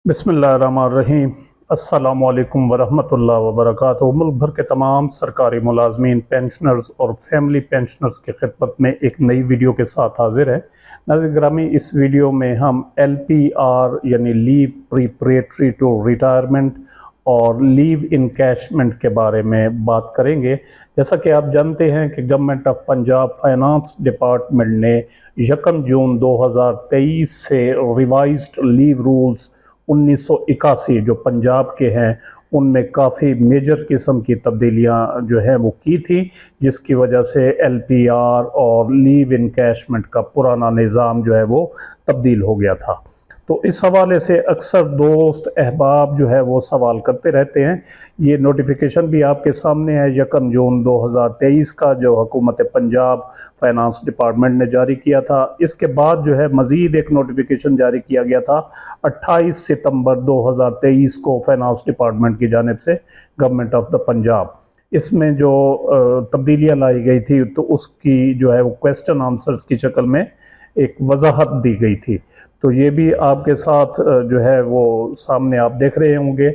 बिस्मिल्लाहिर्रहमानिर्रहीम। अस्सलामुअलैकुम वरहमतुल्लाहि वबरकातुहू। मुल्क भर के तमाम सरकारी मुलाजमीन, पेंशनर्स और फैमिली पेंशनर्स की खिदमत में एक नई वीडियो के साथ हाजिर है। नाज़रीन ग्रामी, इस वीडियो में हम LPR यानी लीव प्रिपरेटरी टू रिटायरमेंट और लीव इनकैशमेंट के बारे में बात करेंगे। जैसा कि आप जानते हैं कि government of Punjab finance department ने 1 जून 2023 से रिवाइज्ड लीव रूल्स 1981 जो पंजाब के हैं उनमें काफ़ी मेजर किस्म की तब्दीलियां जो है वो की थी, जिसकी वजह से LPR और लीव इनकैशमेंट का पुराना निज़ाम जो है वो तब्दील हो गया था। तो इस हवाले से अक्सर दोस्त अहबाब जो है वो सवाल करते रहते हैं। ये नोटिफिकेशन भी आपके सामने है 1 जून 2023 का, जो हुकूमत पंजाब फाइनेंस डिपार्टमेंट ने जारी किया था। इसके बाद जो है मज़ीद एक नोटिफिकेशन जारी किया गया था 28 सितंबर 2023 को फाइनेंस डिपार्टमेंट की जानिब से गवर्नमेंट ऑफ द पंजाब। इसमें जो तब्दीलियाँ लाई गई थी तो उसकी जो है वो क्वेश्चन आंसर्स की शक्ल में एक वजाहत दी गई थी। तो ये भी आपके साथ जो है वो सामने आप देख रहे होंगे।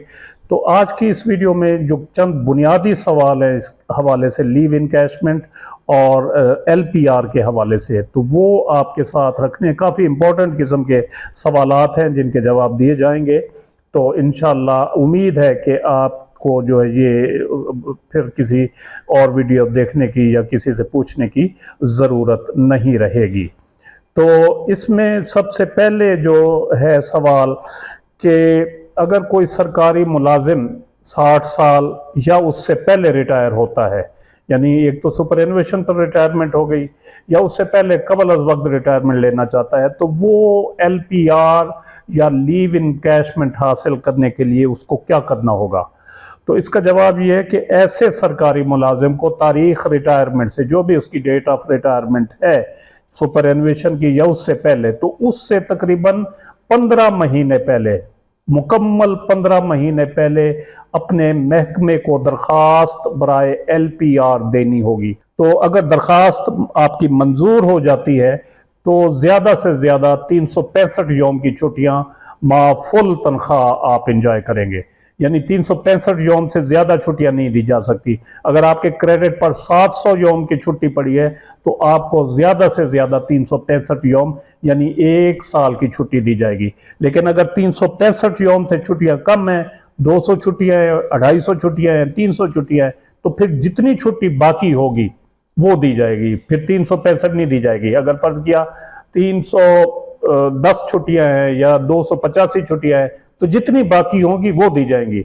तो आज की इस वीडियो में जो चंद बुनियादी सवाल हैं इस हवाले से, लीव इनकैशमेंट और LPR के हवाले से, तो वो आपके साथ रखने काफ़ी इम्पोर्टेंट किस्म के सवालात हैं जिनके जवाब दिए जाएंगे। तो इंशाअल्लाह उम्मीद है कि आपको जो है ये फिर किसी और वीडियो देखने की या किसी से पूछने की ज़रूरत नहीं रहेगी। तो इसमें सबसे पहले जो है सवाल कि अगर कोई सरकारी मुलाजिम 60 साल या उससे पहले रिटायर होता है, यानी एक तो सुपरएनुएशन पर रिटायरमेंट हो गई या उससे पहले कबल अज़ वक्त रिटायरमेंट लेना चाहता है, तो वो LPR या लीव इनकैशमेंट हासिल करने के लिए उसको क्या करना होगा। तो इसका जवाब ये है कि ऐसे सरकारी मुलाजिम को तारीख रिटायरमेंट से, जो भी उसकी डेट ऑफ रिटायरमेंट है सुपरएनुएशन की या उससे पहले, तो उससे तकरीबन 15 महीने पहले, मुकम्मल 15 महीने पहले अपने महकमे को दरखास्त बराए LPR देनी होगी। तो अगर दरखास्त आपकी मंजूर हो जाती है तो ज़्यादा से ज़्यादा 365 यौम की छुट्टियां माफुल तनख्वाह आप इंजॉय करेंगे, यानी 365 यौम से ज़्यादा छुट्टियां नहीं दी जा सकती। अगर आपके क्रेडिट पर 700 यौम की छुट्टी पड़ी है तो आपको ज़्यादा से ज़्यादा 365 यौम यानी 1 साल की छुट्टी दी जाएगी। लेकिन अगर 365 यौम से छुट्टियां कम हैं, 200 छुट्टियां हैं, 250 छुट्टियां हैं, 300 छुट्टियां हैं, तो फिर जितनी छुट्टी बाकी होगी वो दी जाएगी, फिर 365 नहीं दी जाएगी। अगर फर्ज किया 310 छुट्टियां हैं या 285 छुट्टियां हैं तो जितनी बाकी होंगी वो दी जाएंगी।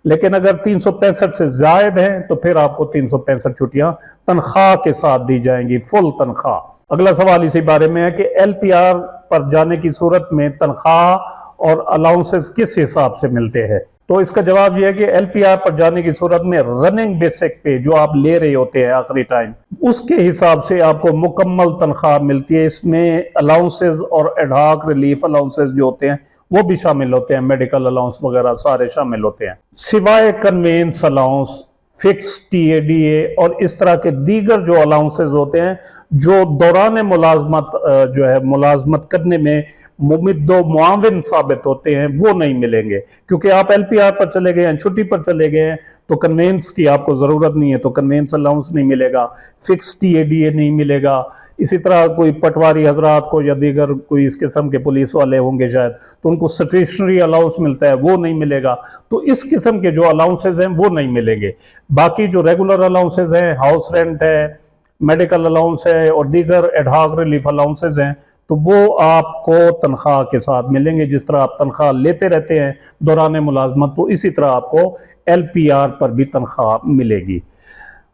लेकिन अगर 365 से जायद हैं तो फिर आपको 365 छुट्टियां तनख्वाह के साथ दी जाएंगी, फुल तनख्वाह। अगला सवाल इसी बारे में है कि LPR पर जाने की सूरत में तनख्वाह और अलाउंसेस किस हिसाब से मिलते हैं। तो इसका जवाब यह है कि LPR पर जाने की सूरत में रनिंग बेसिक पे जो आप ले रहे होते हैं आखिरी टाइम, उसके हिसाब से आपको मुकम्मल तनख्वाह मिलती है। इसमें अलाउंसेस और एडहॉक रिलीफ अलाउंसेस जो होते हैं वो भी शामिल होते हैं, मेडिकल अलाउंस वगैरह सारे शामिल होते हैं, सिवाय कन्वेंस अलाउंस, फिक्स TADA और इस तरह के दीगर जो अलाउंसेस होते हैं जो दौरान मुलाजमत जो है मुलाजमत करने में मुमिद्दो मुआविन साबित होते हैं, वो नहीं मिलेंगे। क्योंकि आप LPR पर चले गए हैं, छुट्टी पर चले गए हैं, तो कन्वेंस की आपको ज़रूरत नहीं है, तो कन्वेंस अलाउंस नहीं मिलेगा, फिक्स TADA नहीं मिलेगा। इसी तरह कोई पटवारी हजरात को या दीगर कोई इस किस्म के पुलिस वाले होंगे शायद, तो उनको स्टेशनरी अलाउंस मिलता है, वो नहीं मिलेगा। तो इस किस्म के जो अलाउंसेज हैं वो नहीं मिलेंगे। बाकी जो रेगुलर अलाउंसेज हैं, हाउस रेंट है, मेडिकल अलाउंस है और दीगर एडहॉक रिलीफ अलाउंसेज हैं, तो वो आपको तनख्वाह के साथ मिलेंगे। जिस तरह आप तनख्वाह लेते रहते हैं दौरान मुलाजमत, तो इसी तरह आपको LPR पर भी तनख्वाह मिलेगी।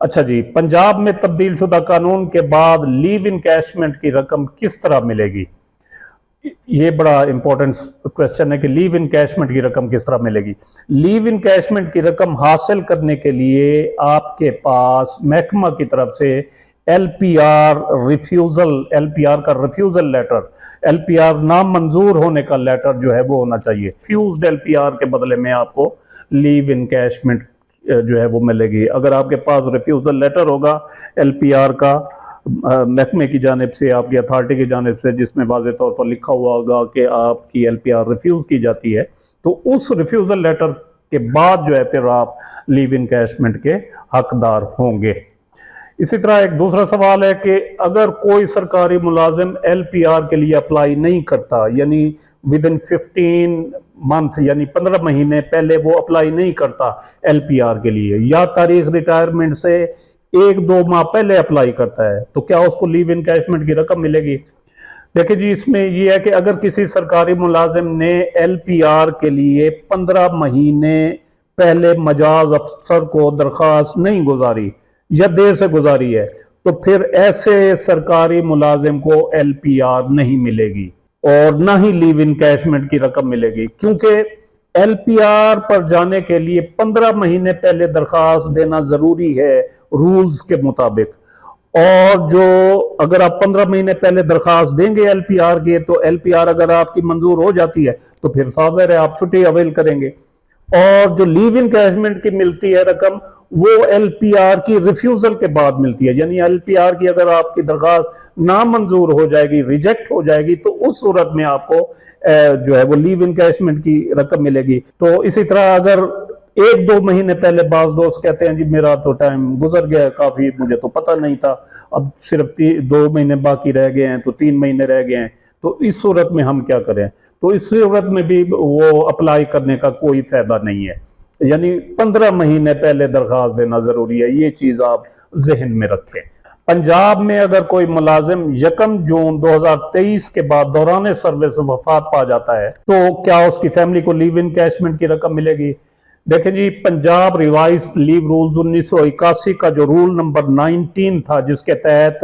अच्छा जी, पंजाब में तब्दील शुदा कानून के बाद लीव इनकैशमेंट की रकम किस तरह मिलेगी? ये बड़ा इंपॉर्टेंट क्वेश्चन है कि लीव इनकैशमेंट की रकम किस तरह मिलेगी। लीव इनकैशमेंट की रकम हासिल करने के लिए आपके पास महकमा की तरफ से LPR का रिफ्यूजल लेटर, LPR नामंजूर होने का लेटर जो है वो होना चाहिए। रिफ्यूज्ड LPR के बदले में आपको लीव इनकैशमेंट जो है वो मिलेगी। अगर आपके पास रिफ्यूजल लेटर होगा LPR का महकमे की जानिब से, आपकी अथॉरिटी की जानिब से, जिसमें वाज़ेह तौर पर लिखा हुआ होगा कि आपकी LPR रिफ्यूज़ की जाती है, तो उस रिफ्यूज़ल लेटर के बाद जो है फिर आप लीव इनकैशमेंट के हकदार होंगे। इसी तरह एक दूसरा सवाल है कि अगर कोई सरकारी मुलाजिम LPR के लिए अप्लाई नहीं करता, यानी विद इन 15 मंथ यानी 15 महीने पहले वो अप्लाई नहीं करता LPR के लिए, या तारीख रिटायरमेंट से 1-2 माह पहले अप्लाई करता है, तो क्या उसको लीव इनकैशमेंट की रकम मिलेगी? देखिए जी, इसमें यह है कि अगर किसी सरकारी मुलाजिम ने LPR के लिए 15 महीने पहले मजाज अफसर को दरख्वास्त नहीं गुजारी या देर से गुजारी है, तो फिर ऐसे सरकारी मुलाजिम को LPR नहीं मिलेगी और ना ही लीव इनकैशमेंट की रकम मिलेगी, क्योंकि LPR पर जाने के लिए 15 महीने पहले दरख्वास्त देना जरूरी है रूल्स के मुताबिक। और जो अगर आप 15 महीने पहले दरख्वास्त देंगे LPR के, तो LPR अगर आपकी मंजूर हो जाती है तो फिर साज़र है आप छुट्टी अवेल करेंगे। और जो लीव इनकैशमेंट की मिलती है रकम, वो LPR की रिफ्यूजल के बाद मिलती है, यानी LPR की अगर आपकी दरख्वास्त नामंजूर हो जाएगी, रिजेक्ट हो जाएगी, तो उस सूरत में आपको जो है वो लीव इनकैशमेंट की रकम मिलेगी। तो इसी तरह अगर 1-2 महीने पहले बाज दोस्त कहते हैं जी मेरा तो टाइम गुजर गया है काफी, मुझे तो पता नहीं था, अब सिर्फ 2 महीने बाकी रह गए हैं, तो 3 महीने रह गए हैं, तो इस सूरत में हम क्या करें? तो इस सूरत में भी वो अप्लाई करने का कोई फायदा नहीं है, यानी 15 महीने पहले दरख्वास्त देना जरूरी है, ये चीज आप जहन में रखें। पंजाब में अगर कोई मुलाजिम 1 जून 2023 के बाद दौरान सर्विस वफात पा जाता है, तो क्या उसकी फैमिली को लीव इनकैशमेंट की रकम मिलेगी? देखें जी, पंजाब रिवाइज लीव रूल्स 1981 का जो रूल नंबर 19 था, जिसके तहत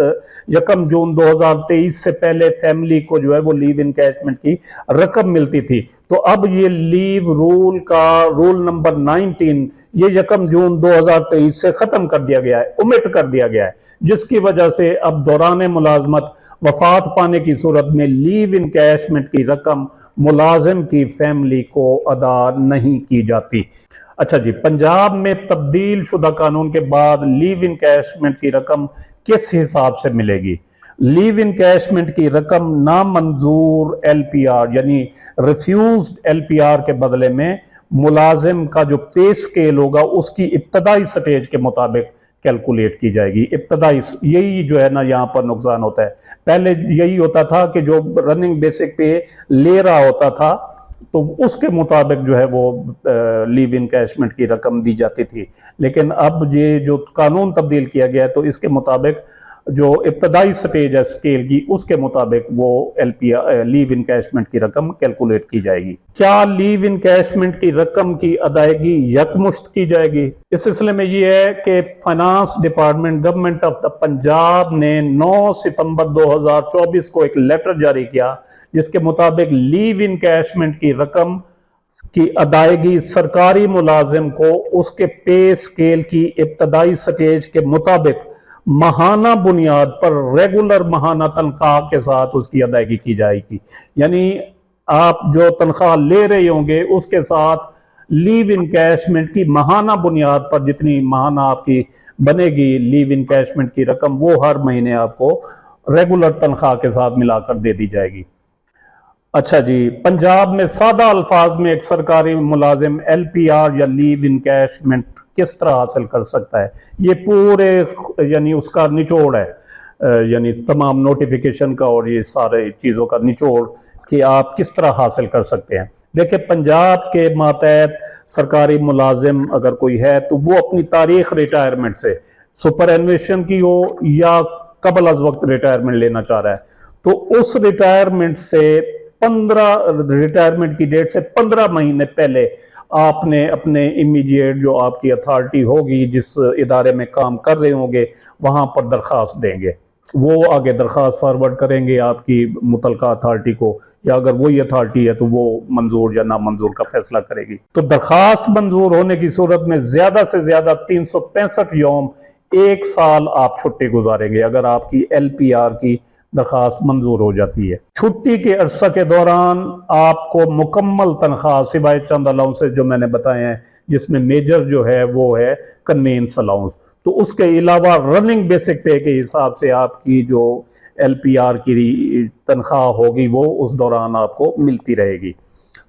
1 जून 2023 से पहले फैमिली को जो है वो लीव इनकैशमेंट की रकम मिलती थी, तो अब ये लीव रूल का रूल नंबर 19 ये 1 जून 2023 से खत्म कर दिया गया है, ओमिट कर दिया गया है, जिसकी वजह से अब दौरान मुलाजमत वफात पाने की सूरत में लीव इनकैशमेंट की रकम मुलाजिम की फैमिली को अदा नहीं की जाती। अच्छा जी, पंजाब में तब्दील शुदा कानून के बाद लीव इनकैशमेंट की रकम किस हिसाब से मिलेगी? लीव इनकैशमेंट की रकम नामंजूर LPR यानी रिफ्यूज्ड LPR के बदले में मुलाजिम का जो पे स्केल होगा उसकी इब्तदाई स्टेज के मुताबिक कैलकुलेट की जाएगी। इब्तदाई, यही जो है ना यहाँ पर नुकसान होता है। पहले यही होता था कि जो रनिंग बेसिक पे ले रहा होता था तो उसके मुताबिक जो है वो लीव इनकैशमेंट की रकम दी जाती थी, लेकिन अब ये जो कानून तब्दील किया गया है तो इसके मुताबिक जो इब्तदाई स्टेज है स्केल की, उसके मुताबिक वो LPR लीव इनकैशमेंट की रकम कैलकुलेट की जाएगी। क्या लीव इनकैशमेंट की रकम की अदायगी यकमुश्त की जाएगी? इस सिलसिले में ये है कि finance department government of the Punjab ने 9 सितंबर 2024 को एक लेटर जारी किया, जिसके मुताबिक लीव इनकैशमेंट की रकम की अदायगी सरकारी मुलाजिम को उसके पे स्केल की इब्तदाई स्टेज के मुताबिक माहाना बुनियाद पर रेगुलर माहाना तनख्वाह के साथ उसकी अदायगी की जाएगी। यानी आप जो तनख्वाह ले रहे होंगे उसके साथ लीव इनकैशमेंट की माहाना बुनियाद पर जितनी माहाना आपकी बनेगी लीव इनकैशमेंट की रकम, वो हर महीने आपको रेगुलर तनख्वाह के साथ मिलाकर दे दी जाएगी। अच्छा जी, पंजाब में सादा अल्फाज में एक सरकारी मुलाजिम LPR या लीव इनकैशमेंट किस तरह हासिल कर सकता है? ये पूरे यानी उसका निचोड़ है, यानी तमाम नोटिफिकेशन का और ये सारे चीज़ों का निचोड़ कि आप किस तरह हासिल कर सकते हैं। देखिए, पंजाब के मातहत सरकारी मुलाजिम अगर कोई है तो वो अपनी तारीख रिटायरमेंट से सुपर एनुएशन की हो या कबल अज वक्त रिटायरमेंट लेना चाह रहा है, तो उस रिटायरमेंट से 15 रिटायरमेंट की डेट से 15 महीने पहले आपने अपने इमीडिएट जो आपकी अथॉरिटी होगी, जिस इदारे में काम कर रहे होंगे, वहां पर दरख्वास्त देंगे। वो आगे दरख्वास्त फॉरवर्ड करेंगे आपकी मुतलका अथॉरिटी को, या अगर वही अथॉरिटी है तो वो मंजूर या नामंजूर का फैसला करेगी। तो दरख्वास्त मंजूर होने की सूरत में ज्यादा से ज्यादा 365 यौम 1 साल आप छुट्टी गुजारेंगे अगर आपकी LPR की दरखास्त मंजूर हो जाती है। छुट्टी के अरसा के दौरान आपको मुकम्मल तनख्वाह सिवाय चंद अलाउंसेस जो मैंने बताए हैं, जिसमें मेजर जो है वो है कन्वेंस अलाउंस, तो उसके अलावा रनिंग बेसिक पे के हिसाब से आपकी जो LPR की तनख्वाह होगी वो उस दौरान आपको मिलती रहेगी।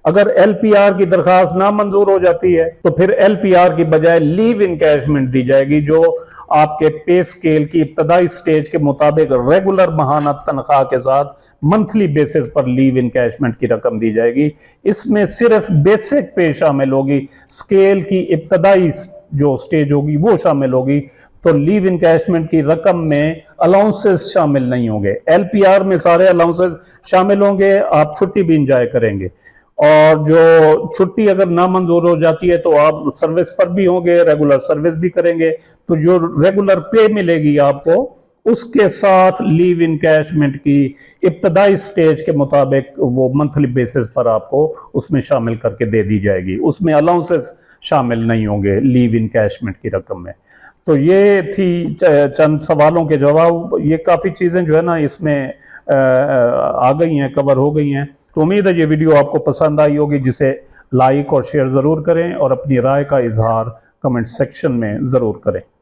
अगर LPR की दरखास्त ना मंजूर हो जाती है तो फिर LPR की बजाय लीव इनकैशमेंट दी जाएगी, जो आपके पे स्केल की इब्तदाई स्टेज के मुताबिक रेगुलर माहाना तनख्वाह के साथ मंथली बेसिस पर लीव इनकैशमेंट की रकम दी जाएगी। इसमें सिर्फ बेसिक पे शामिल होगी, स्केल की इब्तदाई जो स्टेज होगी वो शामिल होगी, तो लीव इनकैशमेंट की रकम में अलाउंसेस शामिल नहीं होंगे। LPR में सारे अलाउंसेस शामिल होंगे, आप छुट्टी भी इंजॉय करेंगे। और जो छुट्टी अगर ना मंजूर हो जाती है तो आप सर्विस पर भी होंगे, रेगुलर सर्विस भी करेंगे, तो जो रेगुलर पे मिलेगी आपको उसके साथ लीव इनकैशमेंट की इब्तदाई स्टेज के मुताबिक वो मंथली बेसिस पर आपको उसमें शामिल करके दे दी जाएगी। उसमें अलाउंसेस शामिल नहीं होंगे लीव इनकैशमेंट की रकम में। तो ये थी चंद सवालों के जवाब। ये काफ़ी चीज़ें जो है ना इसमें आ गई हैं, कवर हो गई हैं। तो उम्मीद है ये वीडियो आपको पसंद आई होगी, जिसे लाइक और शेयर ज़रूर करें और अपनी राय का इजहार कमेंट सेक्शन में ज़रूर करें।